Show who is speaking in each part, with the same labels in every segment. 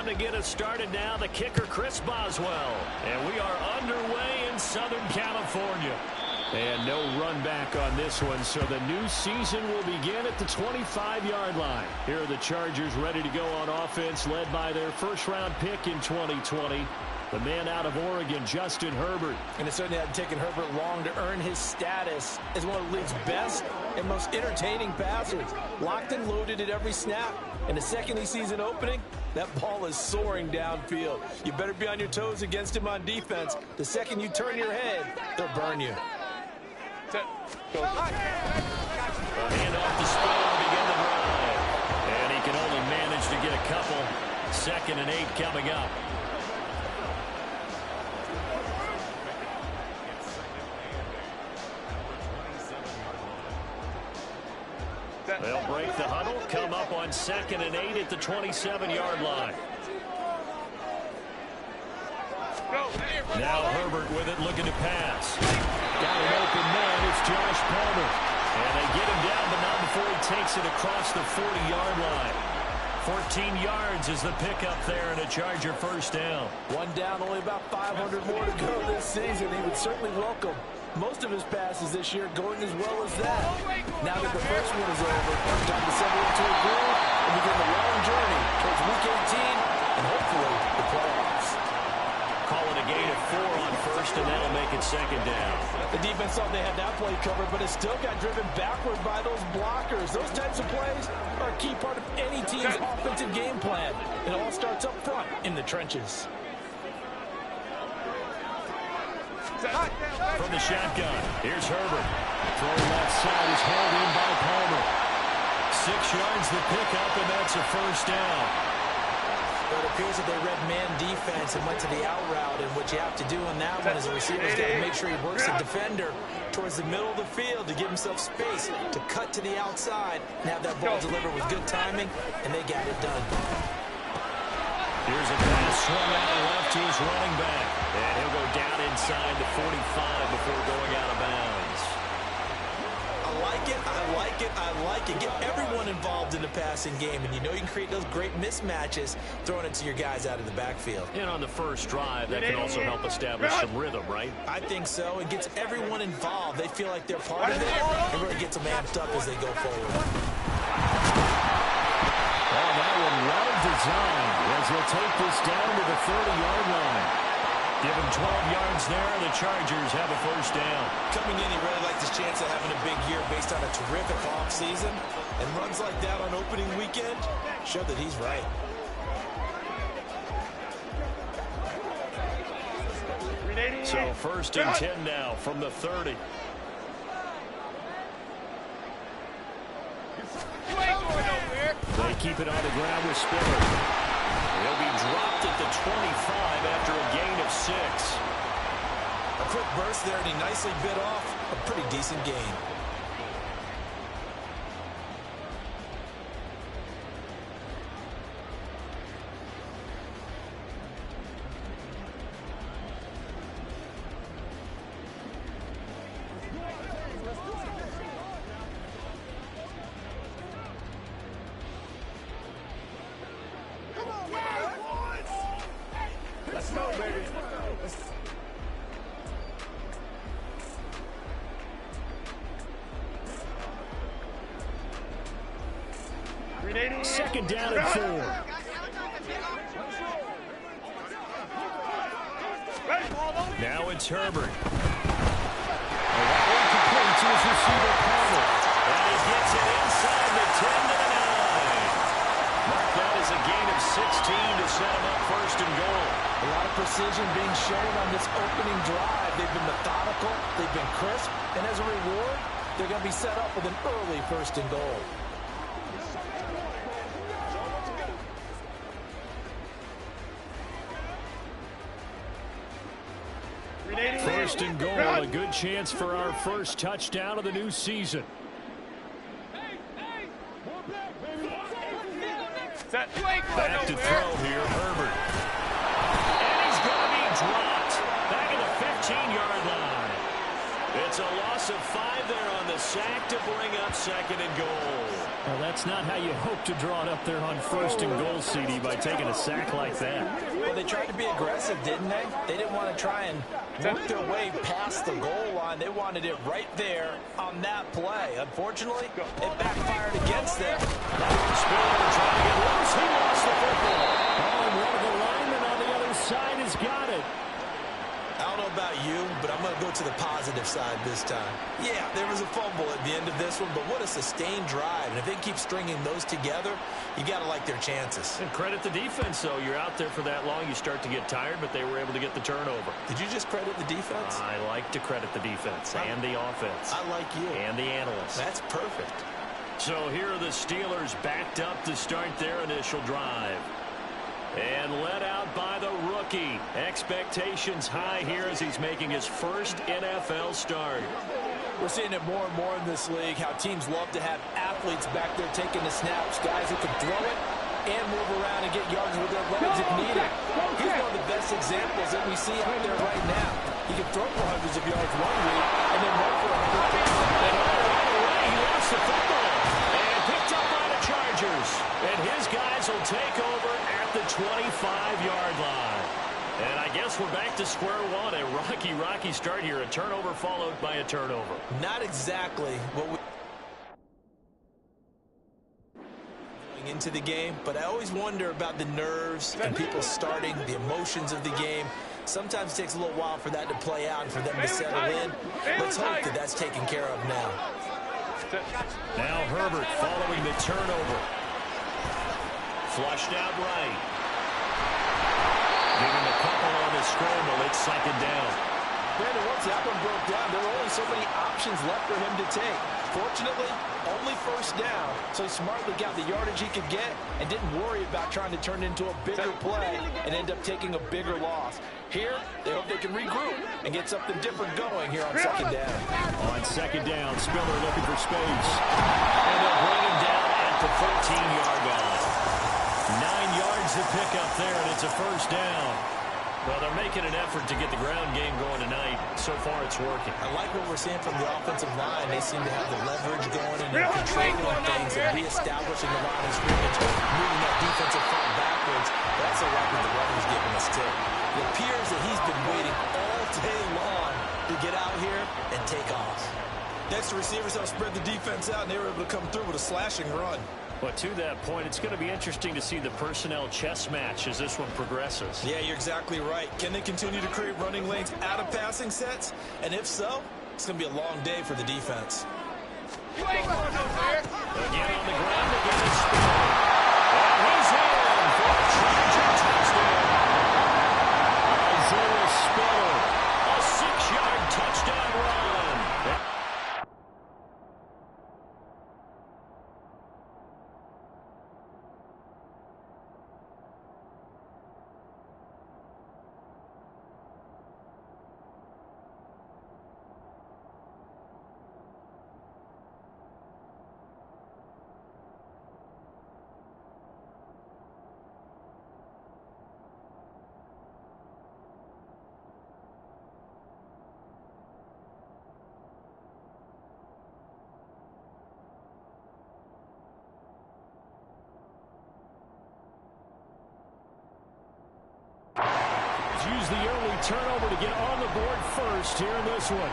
Speaker 1: to get us started now, the kicker, Chris Boswell. And we are underway in Southern California. And no run back on this one, so the new season will begin at the 25-yard line. Here are the Chargers ready to go on offense, led by their first-round pick in 2020. The man out of Oregon, Justin Herbert.
Speaker 2: And it certainly hadn't taken Herbert long to earn his status as one of the league's best and most entertaining passers. Locked and loaded at every snap. And the second he sees an opening, that ball is soaring downfield. You better be on your toes against him on defense. The second you turn your head, they'll burn you.
Speaker 1: A handoff to Spiller to begin the drive. And he can only manage to get a couple. 2nd and 8 coming up. They'll break the huddle, come up on 2nd and 8 at the 27-yard line. Now Herbert with it, looking to pass. Got an open man, it's Josh Palmer. And they get him down, but not before he takes it across the 40-yard line. 14 yards is the pickup there, and a Charger first down.
Speaker 2: One down, only about 500 more to go this season. He would certainly welcome most of his passes this year going as well as that. Now that the first one is over, time to settle into a groove and begin the long journey towards Week 18 and hopefully the playoffs.
Speaker 1: Call it a gain of 4 on first, and that'll make it 2nd down.
Speaker 2: The defense thought they had that play covered, but it still got driven backward by those blockers. Those types of plays are a key part of any team's offensive game plan. It all starts up front in the trenches.
Speaker 1: From the shotgun, here's Herbert. Throwing left side is held in by Palmer. 6 yards the pickup, and that's a first down.
Speaker 2: But it appears that they read man defense and went to the out route, and what you have to do on that one is the receiver's got to make sure he works the defender towards the middle of the field to give himself space to cut to the outside and have that ball delivered with good timing, and they got it done.
Speaker 1: Here's a pass swung out left to his running back, and he'll go down inside the 45 before going out of bounds.
Speaker 2: I like it, I like it, I like it. Get everyone involved in the passing game, and you know you can create those great mismatches throwing it to your guys out of the backfield.
Speaker 1: And on the first drive, that can also help establish some rhythm, right?
Speaker 2: I think so. It gets everyone involved. They feel like they're part of it, and really gets them amped up as they go forward.
Speaker 1: Oh, that one well designed as they'll take this down to the 30-yard line. Give him 12 yards there, and the Chargers have a first down.
Speaker 2: Coming in, he really liked his chance of having a big year based on a terrific offseason. And runs like that on opening weekend show that he's right.
Speaker 1: So 1st and 10 now from the 30. They keep it on the ground with Spiller. He'll be dropped at the 25 after a gain of 6.
Speaker 2: A quick burst there, and he nicely bit off a pretty decent gain.
Speaker 3: Let's go, baby.
Speaker 1: Second down and 4. Now it's Herbert. Incomplete to his receiver, Palmer. And he gets it inside the 10 to the 9. Mark that as a gain of 16 to set him up 1st and goal.
Speaker 2: A lot of precision being shown on this opening drive. They've been methodical, they've been crisp, and as a reward, they're going to be set up with an early 1st and goal.
Speaker 1: First and goal, a good chance for our first touchdown of the new season. Back to throw here, Herbert. And he's going to be dropped. Back at the 15-yard line. It's
Speaker 2: It's a loss of 5 there on the sack to bring up 2nd and goal.
Speaker 1: Well, that's not how you hope to draw it up there on 1st and goal, CD, by taking a sack like that.
Speaker 2: Well, they tried to be aggressive, didn't they? They didn't want to try and work their way past the goal line. They wanted it right there on that play. Unfortunately, it backfired against them. Spiller trying to get loose. He lost the football.
Speaker 1: Oh, and one of the linemen on the other side has got it.
Speaker 2: I don't know about you, but I'm going to go to the positive side this time. Yeah, there was a fumble at the end of this one, but what a sustained drive. And if they keep stringing those together, you got to like their chances.
Speaker 1: And credit the defense, though. You're out there for that long, you start to get tired, but they were able to get the turnover.
Speaker 2: Did you just credit the defense?
Speaker 1: I like to credit the defense and the offense.
Speaker 2: I like you.
Speaker 1: And the analysts.
Speaker 2: That's perfect.
Speaker 1: So here are the Steelers backed up to start their initial drive. And led out by the rookie. Expectations high here as he's making his first NFL start.
Speaker 2: We're seeing it more and more in this league, how teams love to have athletes back there taking the snaps, guys who can throw it and move around and get yards with their legs if needed. He's one of the best examples that we see out there right now. He can throw for hundreds of yards one week and then run for 100. And right away, he lost the football.
Speaker 1: And picked up by the Chargers. And his guys will take over at the 25-yard line. And I guess we're back to square one. A rocky start here. A turnover followed by a turnover.
Speaker 2: Not exactly what we going into the game, but I always wonder about the nerves and people starting, the emotions of the game. Sometimes it takes a little while for that to play out and for them to settle in. Let's hope that that's taken care of now.
Speaker 1: Now Herbert following the turnover. Flushed out right. Giving a couple on the scramble. It's 2nd down.
Speaker 2: Brandon, once that one broke down, there were only so many options left for him to take. Fortunately, only 1st down, so he smartly got the yardage he could get and didn't worry about trying to turn it into a bigger play and end up taking a bigger loss. Here, they hope they can regroup and get something different going here on 2nd down.
Speaker 1: On 2nd down, Spiller looking for space. And they'll bring him down at the 14-yard line. 9 yards to pick up there, and it's a 1st down. Well, they're making an effort to get the ground game going tonight. So far, it's working.
Speaker 2: I like what we're seeing from the offensive line. They seem to have the leverage going and they're controlling things and reestablishing the line of scrimmage, moving that defensive front backwards. I also like what the runner's giving us, too. It appears that he's been waiting all day long to get out here and take off. Next, the receivers help spread the defense out, and they were able to come through with a slashing run.
Speaker 1: But to that point, it's going to be interesting to see the personnel chess match as this one progresses.
Speaker 2: Yeah, you're exactly right. Can they continue to create running lanes out of passing sets? And if so, it's going to be a long day for the defense.
Speaker 1: Again on the ground, again is Spiller. And he's in for a Charger touchdown. Isaiah Spiller, a 6-yard touchdown run. Use the early turnover to get on the board first here in this one.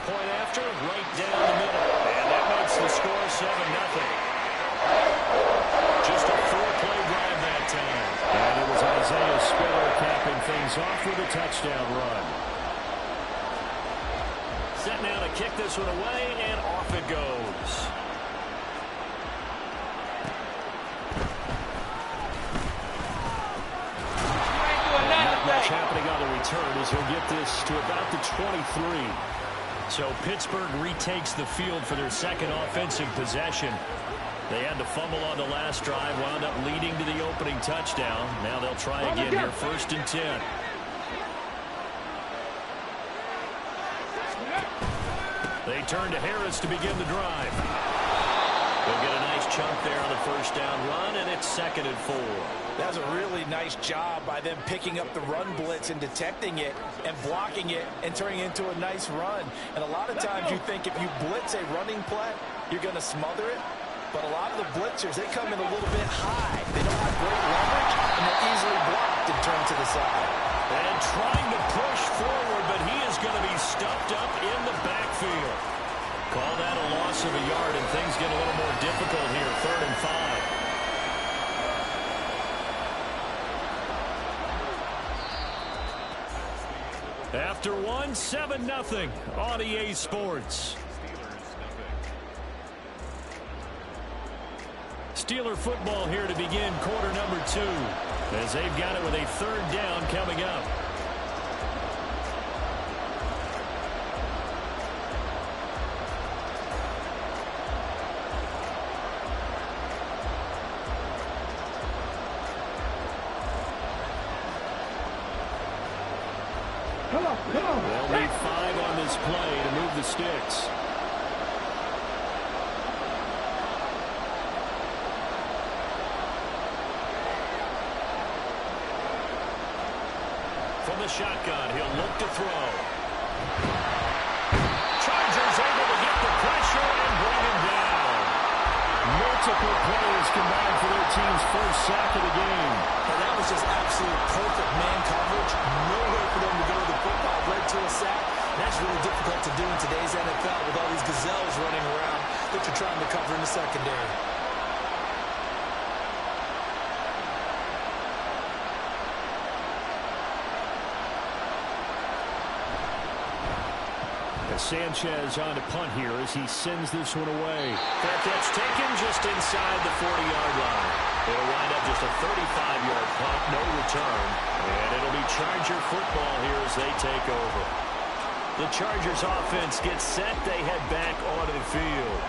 Speaker 1: Point after, right down the middle. And that makes the score 7-0. Just a 4-play drive that time. And it was Isaiah Spiller capping things off with a touchdown run. Set now to kick this one away, and off it goes. Happening on the return as he'll get this to about the 23. So Pittsburgh retakes the field for their second offensive possession. They had to fumble on the last drive, wound up leading to the opening touchdown. Now they'll try again here, 1st and 10. They turn to Harris to begin the drive. They'll get a nice chunk there on the first down run, and it's 2nd and 4.
Speaker 2: That was a really nice job by them picking up the run blitz and detecting it and blocking it and turning it into a nice run. And a lot of times you think if you blitz a running play, you're going to smother it. But a lot of the blitzers, they come in a little bit high. They don't have great leverage, and they're easily blocked and turned to the side.
Speaker 1: And trying to push forward, but he is going to be stuffed up in the backfield. Call that a loss of a yard, and things get a little more difficult here. 3rd and 5. After one, 7-0 on EA Sports. Steeler football here to begin quarter number 2, as they've got it with a 3rd down coming up. They'll need 5 on this play to move the sticks. From the shotgun, he'll look to throw. Chargers able to get the pressure and bring him down. Multiple plays combined for their team's first sack of the game.
Speaker 2: And that was just absolute perfect man coverage. No way for them to go to the football. Led to a sack. That's really difficult to do in today's NFL with all these gazelles running around that you're trying to cover in the secondary.
Speaker 1: Sanchez on to punt here as he sends this one away. That catch taken just inside the 40-yard line. It'll wind up just a 35-yard punt, no return. And it'll be Charger football here as they take over. The Chargers offense gets set. They head back onto the field.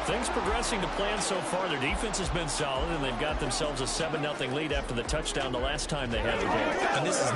Speaker 1: Things progressing to plan so far. Their defense has been solid, and they've got themselves a 7-0 lead after the touchdown the last time they had the game.
Speaker 2: And this is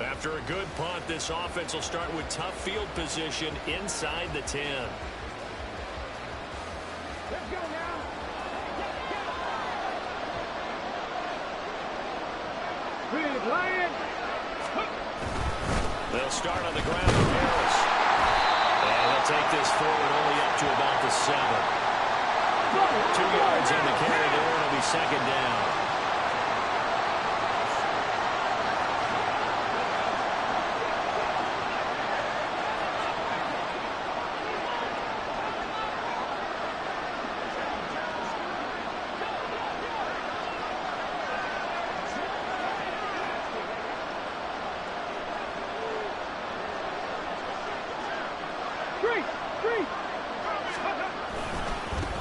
Speaker 1: After a good punt, this offense will start with tough field position inside the 10.
Speaker 3: Let's go now. Playin.
Speaker 1: They'll start on the ground with Harris. And he'll take this forward only up to about the 7. 2 yards on the carry there, and it'll be 2nd down.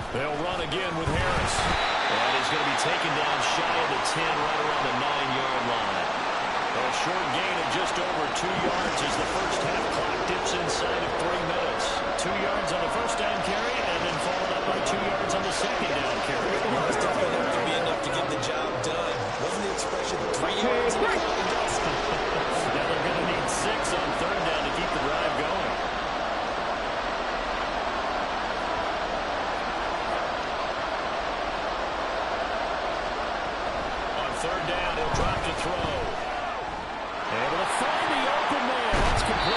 Speaker 1: They'll run again with Harris. And he's going to be taken down shy of the 10, right around the 9-yard line. A short gain of just over 2 yards as the first half clock dips inside of 3 minutes. 2 yards on the first down carry, and then followed up by 2 yards on the second down carry.
Speaker 2: Well, it's definitely going to be enough to get the job done. Wasn't the expression 3 yards in the clock?
Speaker 1: Now they're going to need 6 on 3rd down to keep the drive going. Third down, he'll drop to throw. Able to find the open man. That's complete.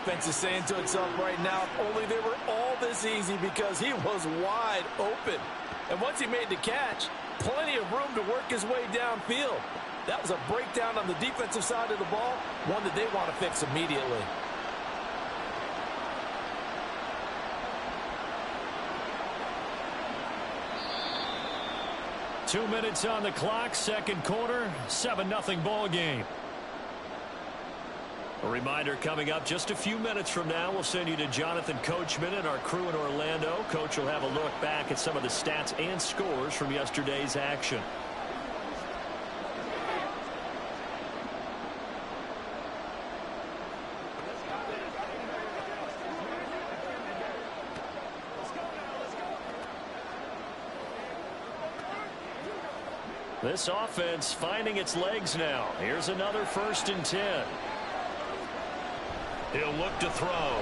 Speaker 2: offense is saying to itself right now, if only they were all this easy, because he was wide open. And once he made the catch, plenty of room to work his way downfield. That was a breakdown on the defensive side of the ball, one that they want to fix immediately.
Speaker 1: Two minutes on the clock, second quarter, 7-0 ball game. A reminder coming up just a few minutes from now, we'll send you to Jonathan Coachman and our crew in Orlando. Coach will have a look back at some of the stats and scores from yesterday's action. This offense finding its legs now. Here's another 1st and 10. He'll look to throw. Oh,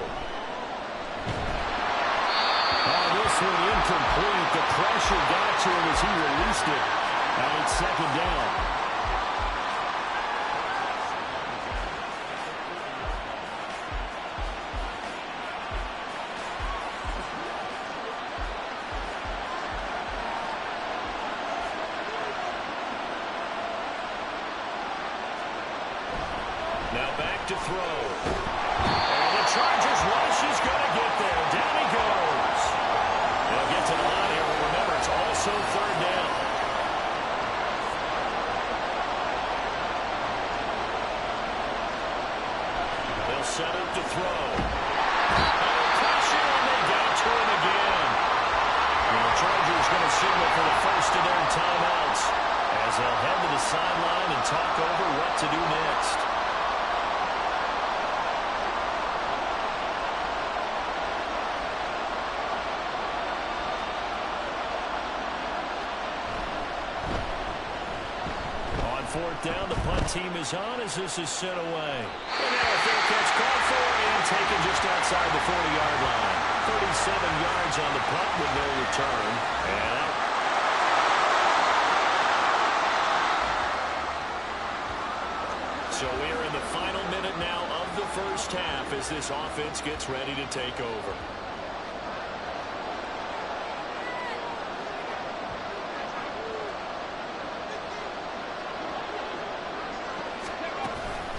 Speaker 1: this one incomplete. The pressure got to him as he released it. And it's 2nd down. Now back to throw. And the Chargers rush is going to get there. Down he goes. They'll get to the line here. Remember, it's also 3rd down. They'll set up to throw. Pressure, and they got to him again. And the Chargers going to signal for the first of their timeouts as they'll head to the sideline and talk over what to do next. On 4th down, the punt team is on as this is sent away. And now a fair catch called for and taken just outside the 40-yard line. 37 yards on the punt with no return. And out. So we are in the final minute now of the first half as this offense gets ready to take over.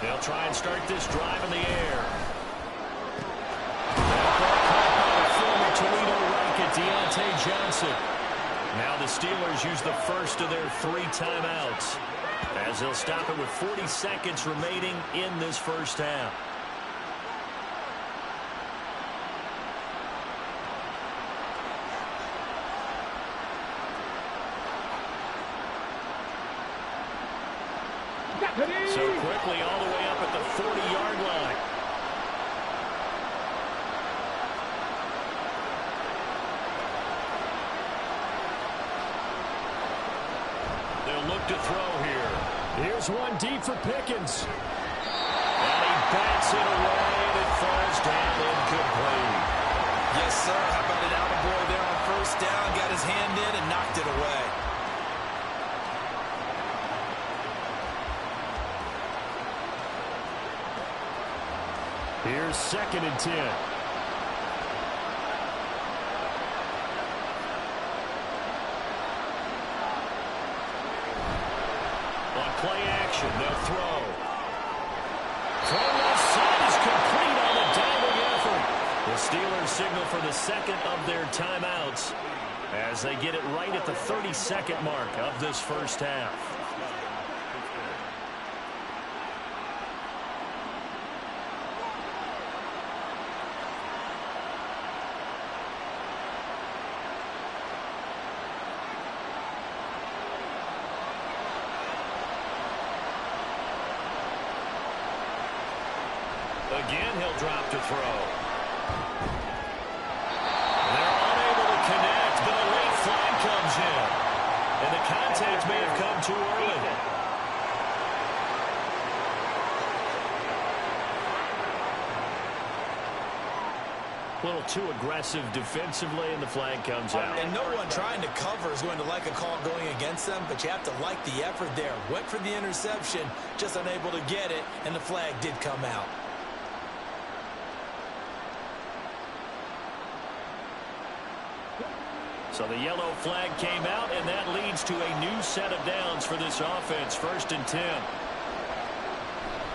Speaker 1: They'll try and start this drive in the air. Former Toledo Rocket Deontay Johnson. Now the Steelers use the first of their 3 timeouts as they'll stop it with 40 seconds remaining in this first half. So quickly all the way up at the 40-yard line. They'll look to throw here. Here's one deep for Pickens. And he bats it away and it falls down incomplete.
Speaker 2: Yes, sir. How about an attaboy there on 1st down? Got his hand in and knocked it away.
Speaker 1: Here's 2nd and 10. On play action, they'll throw. Throw left side is complete on the diving effort. The Steelers signal for the 2nd of their timeouts as they get it right at the 30-second mark of this first half. Again, he'll drop to throw. They're unable to connect, but a late flag comes in. And the contact may have come too early. A little too aggressive defensively, and the flag comes out.
Speaker 2: And no one trying to cover is going to like a call going against them, but you have to like the effort there. Went for the interception, just unable to get it, and the flag did come out.
Speaker 1: So the yellow flag came out, and that leads to a new set of downs for this offense. 1st and 10.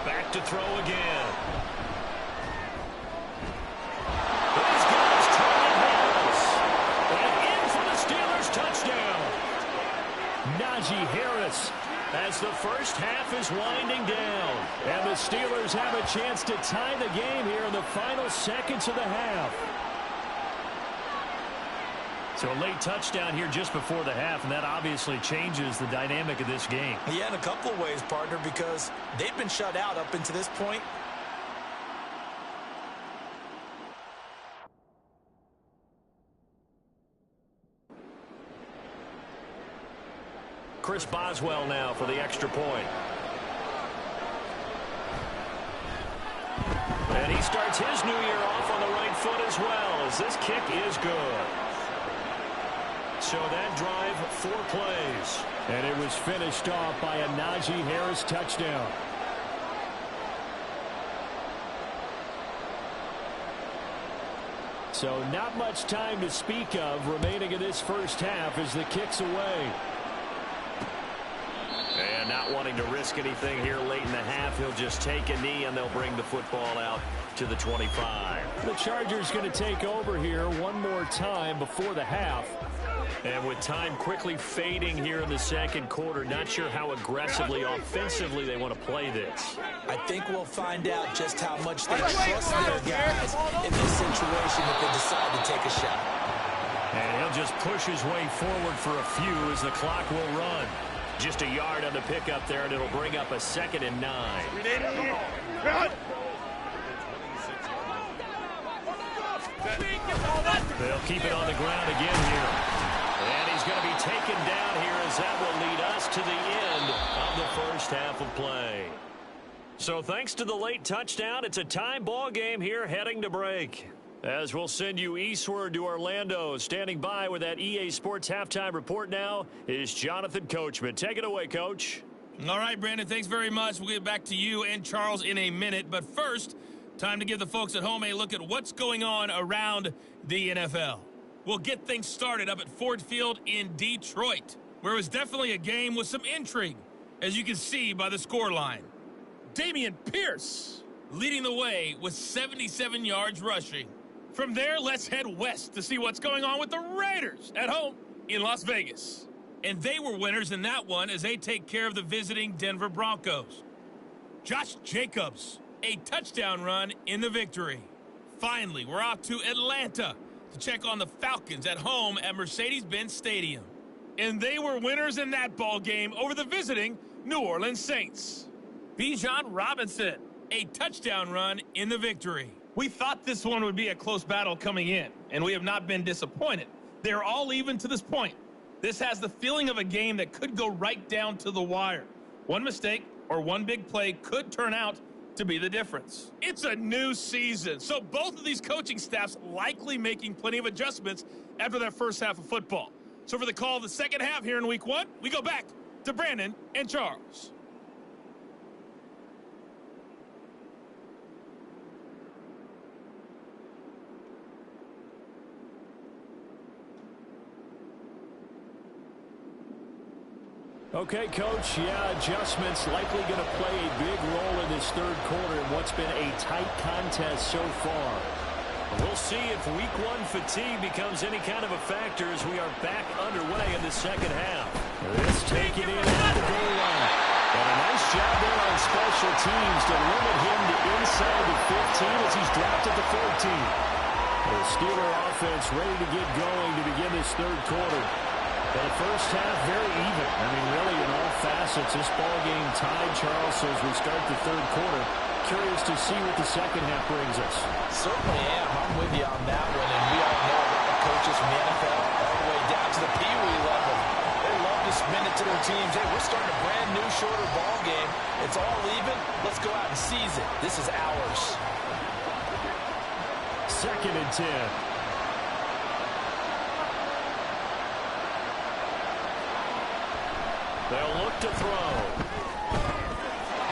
Speaker 1: Back to throw again. He's got his target Harris. And in for the Steelers touchdown. Najee Harris, as the first half is winding down. And the Steelers have a chance to tie the game here in the final seconds of the half. So a late touchdown here just before the half, and that obviously changes the dynamic of this game.
Speaker 2: Yeah, in a couple of ways, partner, because they've been shut out up until this point.
Speaker 1: Chris Boswell now for the extra point. And he starts his new year off on the right foot as well, as this kick is good. So that drive, 4 plays. And it was finished off by a Najee Harris touchdown. So not much time to speak of remaining in this first half as the kick's away. And not wanting to risk anything here late in the half, he'll just take a knee and they'll bring the football out to the 25. The Chargers going to take over here one more time before the half. And with time quickly fading here in the second quarter, not sure how aggressively, offensively they want to play this.
Speaker 2: I think we'll find out just how much they trust their guys in this situation if they decide to take a shot.
Speaker 1: And he'll just push his way forward for a few as the clock will run. Just a yard on the pickup there, and it'll bring up a 2nd and 9. They'll keep it on the ground again here. And he's going to be taken down here as that will lead us to the end of the first half of play. So thanks to the late touchdown, it's a tie ball game here heading to break. As we'll send you eastward to Orlando, standing by with that EA Sports halftime report now is Jonathan Coachman. Take it away, Coach.
Speaker 4: All right, Brandon, thanks very much. We'll get back to you and Charles in a minute. But first, time to give the folks at home a look at what's going on around the NFL. We'll get things started up at Ford Field in Detroit, where it was definitely a game with some intrigue, as you can see by the scoreline. Dameon Pierce leading the way with 77 yards rushing. From there, let's head west to see what's going on with the Raiders at home in Las Vegas. And they were winners in that one as they take care of the visiting Denver Broncos. Josh Jacobs, a touchdown run in the victory. Finally, we're off to Atlanta to check on the Falcons at home at Mercedes-Benz Stadium. And they were winners in that ball game over the visiting New Orleans Saints. Bijan Robinson, a touchdown run in the victory. We thought this one would be a close battle coming in, and we have not been disappointed. They're all even to this point. This has the feeling of a game that could go right down to the wire. One mistake or one big play could turn out to be the difference. It's a new season, so both of these coaching staffs likely making plenty of adjustments after that first half of football. So for the call of the second half here in week 1, we go back to Brandon and Charles.
Speaker 1: Okay, Coach, yeah, adjustments likely going to play a big role in this third quarter in what's been a tight contest so far. We'll see if week 1 fatigue becomes any kind of a factor as we are back underway in the second half. This taken in at the goal line. And a nice job there on special teams to limit him to inside the 15 as he's dropped at the 14. The Steeler offense ready to get going to begin this third quarter. But the first half, very even. I mean, really, in all facets, this ball game tied, Charles, so as we start the third quarter. Curious to see what the second half brings us.
Speaker 2: Certainly am. I'm with you on that one. And we all know a lot of coaches from the NFL all the way down to the Pee Wee level. They love to spin it to their teams. Hey, we're starting a brand new, shorter ball game. It's all even. Let's go out and seize it. This is ours.
Speaker 1: 2nd and 10. They'll look to throw.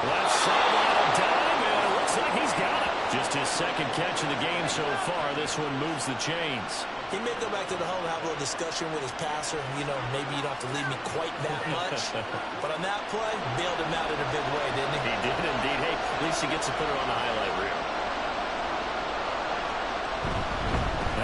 Speaker 1: Left sideline, a dime, and it looks like he's got it. Just just his second catch of the game so far. This one moves the chains.
Speaker 2: He may go back to the home and have a little discussion with his passer. You know, maybe you don't have to leave me quite that much. But on that play, bailed him out in a big way, didn't he?
Speaker 1: He did indeed. Hey, at least he gets to put it on the highlight reel.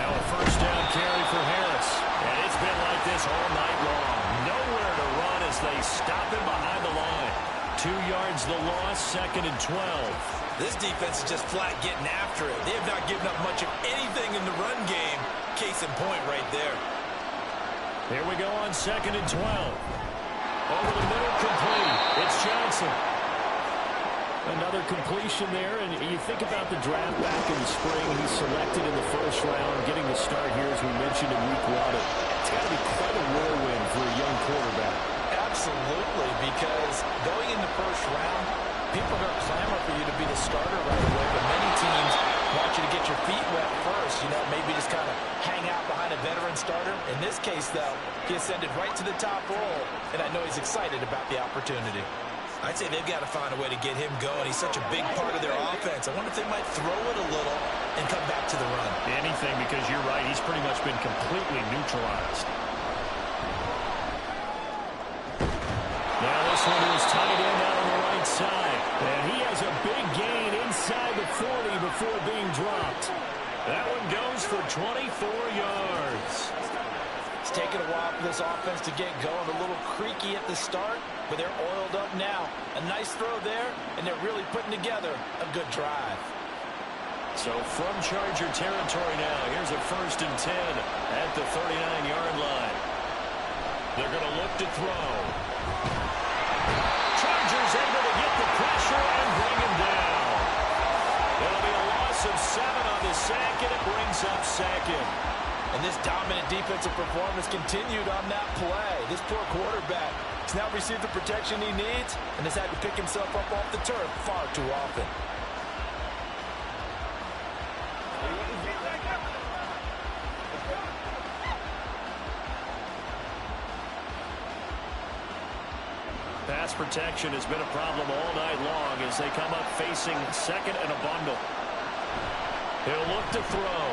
Speaker 1: Now a first down carry for Harris. And it's been like this all night long. Nowhere to run as they stop him behind the line. 2 yards the loss, 2nd and 12.
Speaker 2: This defense is just flat getting after it. They have not given up much of anything in the run game. Case in point right there.
Speaker 1: Here we go on 2nd and 12. Over the middle, complete. It's Johnson. Another completion there, and you think about the draft back in the spring. He's selected in the first round, getting the start here, as we mentioned in week 1. It's got to be quite a whirlwind for a young quarterback.
Speaker 2: Absolutely, because going in the first round, people are going to clamor for you to be the starter right away, but many teams want you to get your feet wet first, you know, maybe just kind of hang out behind a veteran starter. In this case, though, he ascended right to the top role, and I know he's excited about the opportunity. I'd say they've got to find a way to get him going. He's such a big part of their offense. I wonder if they might throw it a little and come back to the run.
Speaker 1: Anything, because you're right, he's pretty much been completely neutralized. Now this one is tight end out on the right side. And he has a big gain inside the 40 before being dropped. That one goes for 24 yards.
Speaker 2: It's taken a while for this offense to get going. A little creaky at the start, but they're oiled up now. A nice throw there, and they're really putting together a good drive.
Speaker 1: So from Charger territory now, here's a 1st and 10 at the 39-yard line. They're going to look to throw. Chargers able to get the pressure and bring him down. It'll be a loss of 7 on the sack, and it brings up 2nd.
Speaker 2: And this dominant defensive performance continued on that play. This poor quarterback has now received the protection he needs and has had to pick himself up off the turf far too often.
Speaker 1: Pass protection has been a problem all night long as they come up facing 2nd and a bundle. He'll look to throw.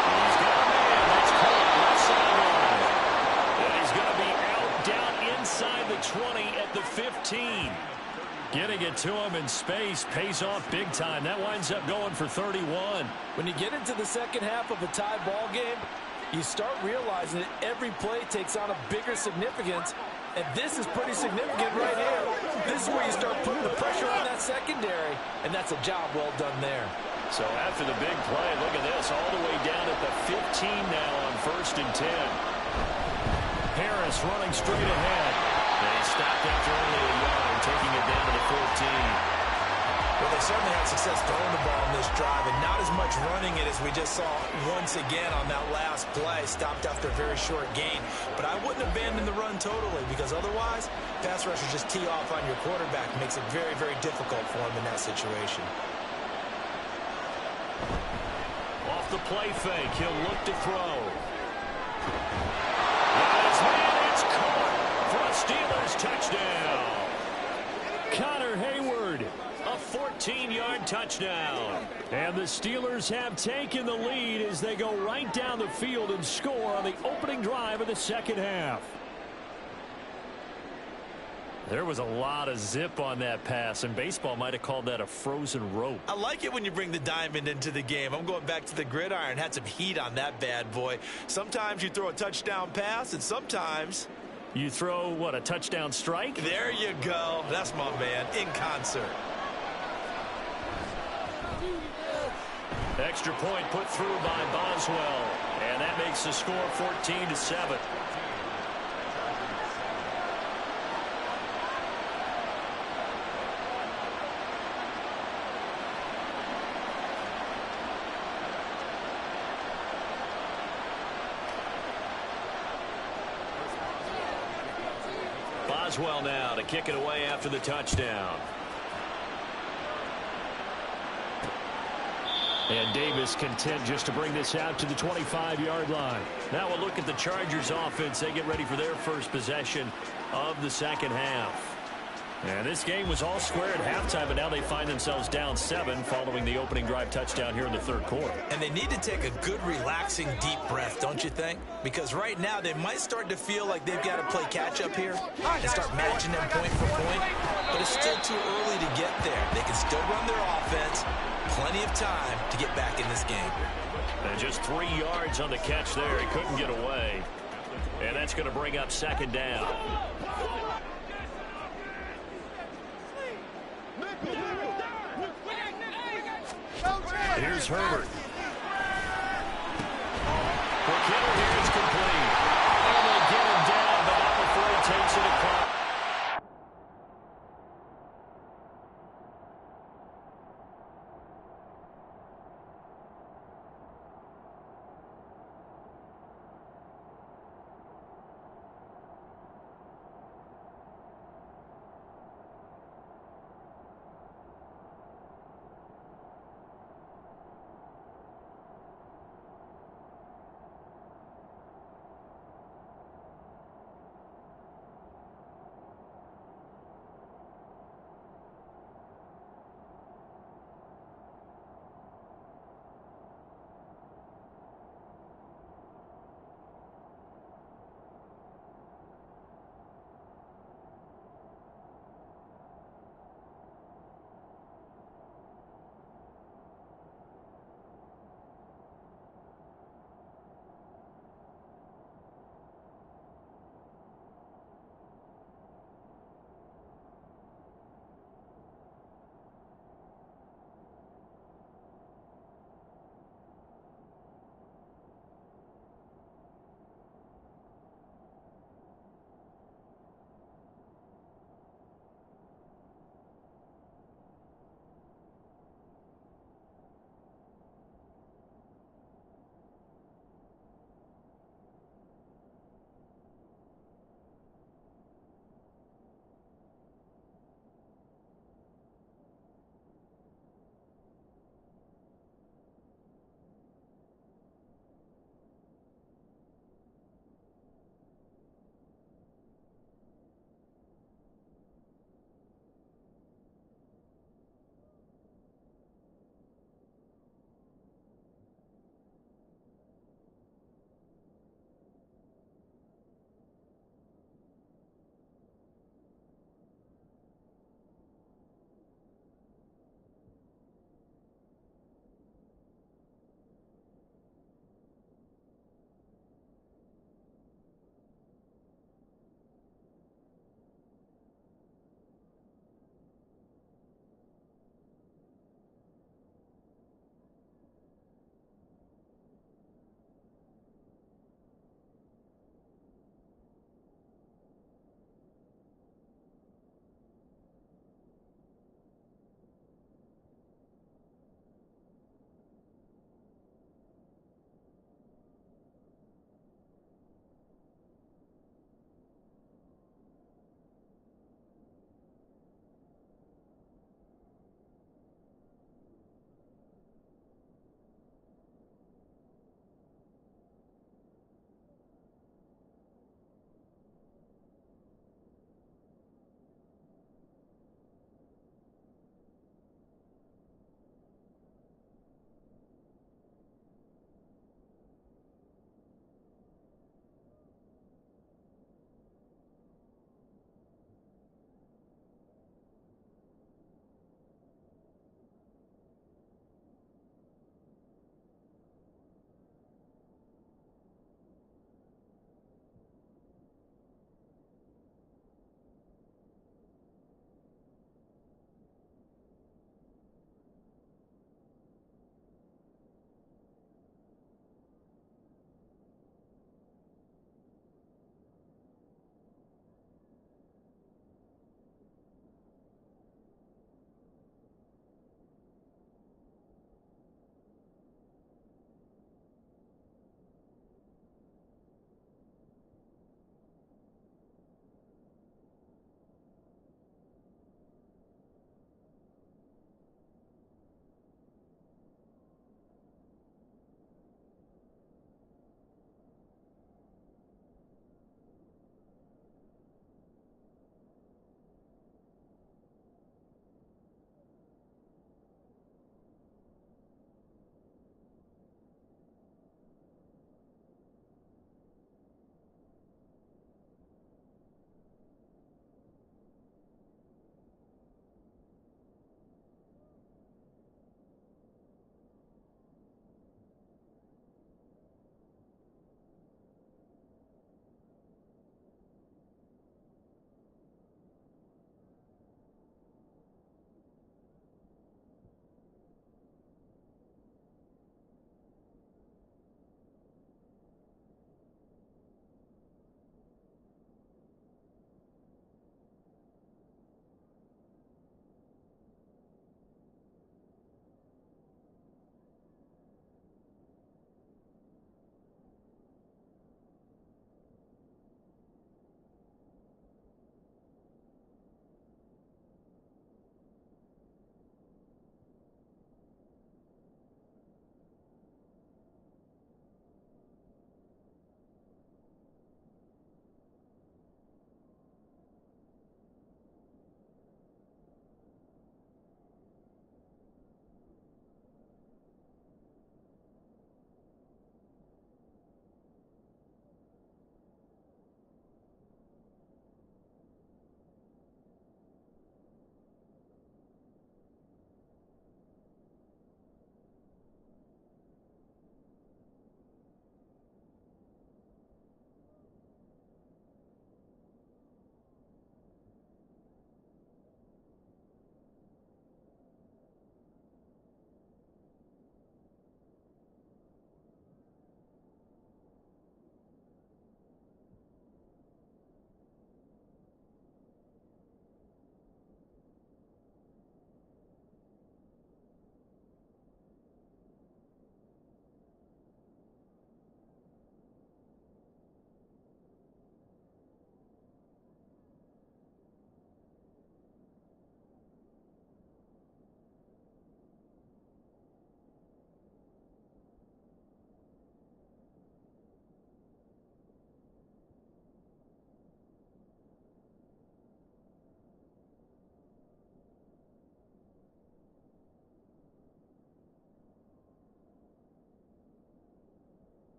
Speaker 1: He's got a man. That's caught left sideline. And he's going to be out down inside the 20 at the 15. Getting it to him in space pays off big time. That winds up going for 31.
Speaker 2: When you get into the second half of a tie ball game, you start realizing that every play takes on a bigger significance, and this is pretty significant right here. This is where you start putting the pressure on that secondary, and that's a job well done there.
Speaker 1: So after the big play, look at this, all the way down at the 15 now on 1st and 10. Harris running straight ahead. And he stopped after only a yard, taking it down to the 14.
Speaker 2: Well, they certainly had success throwing the ball in this drive, and not as much running it as we just saw once again on that last play. Stopped after a very short gain. But I wouldn't abandon the run totally, because otherwise, pass rushers just tee off on your quarterback. Makes it very, very difficult for him in that situation.
Speaker 1: Off the play fake, he'll look to throw. Got his man, it's caught for a Steelers touchdown. Connor Hayward. A 14-yard touchdown. And the Steelers have taken the lead as they go right down the field and score on the opening drive of the second half. There was a lot of zip on that pass, and baseball might have called that a frozen rope.
Speaker 2: I like it when you bring the diamond into the game. I'm going back to the gridiron. Had some heat on that bad boy. Sometimes you throw a touchdown pass, and sometimes
Speaker 1: you throw, what, a touchdown strike?
Speaker 2: There you go. That's my man, in concert.
Speaker 1: Extra point put through by Boswell, and that makes the score 14-7. Boswell now to kick it away after the touchdown. And Davis content just to bring this out to the 25-yard line. Now we'll look at the Chargers offense. They get ready for their first possession of the second half. And this game was all square at halftime, but now they find themselves down 7 following the opening drive touchdown here in the third quarter.
Speaker 2: And they need to take a good, relaxing, deep breath, don't you think? Because right now they might start to feel like they've got to play catch-up here and start matching them point for point. But it's still too early to get there. They can still run their offense. Plenty of time to get back in this game.
Speaker 1: And just 3 yards on the catch there. He couldn't get away. And that's going to bring up second down. Here's Herbert. Quick hitter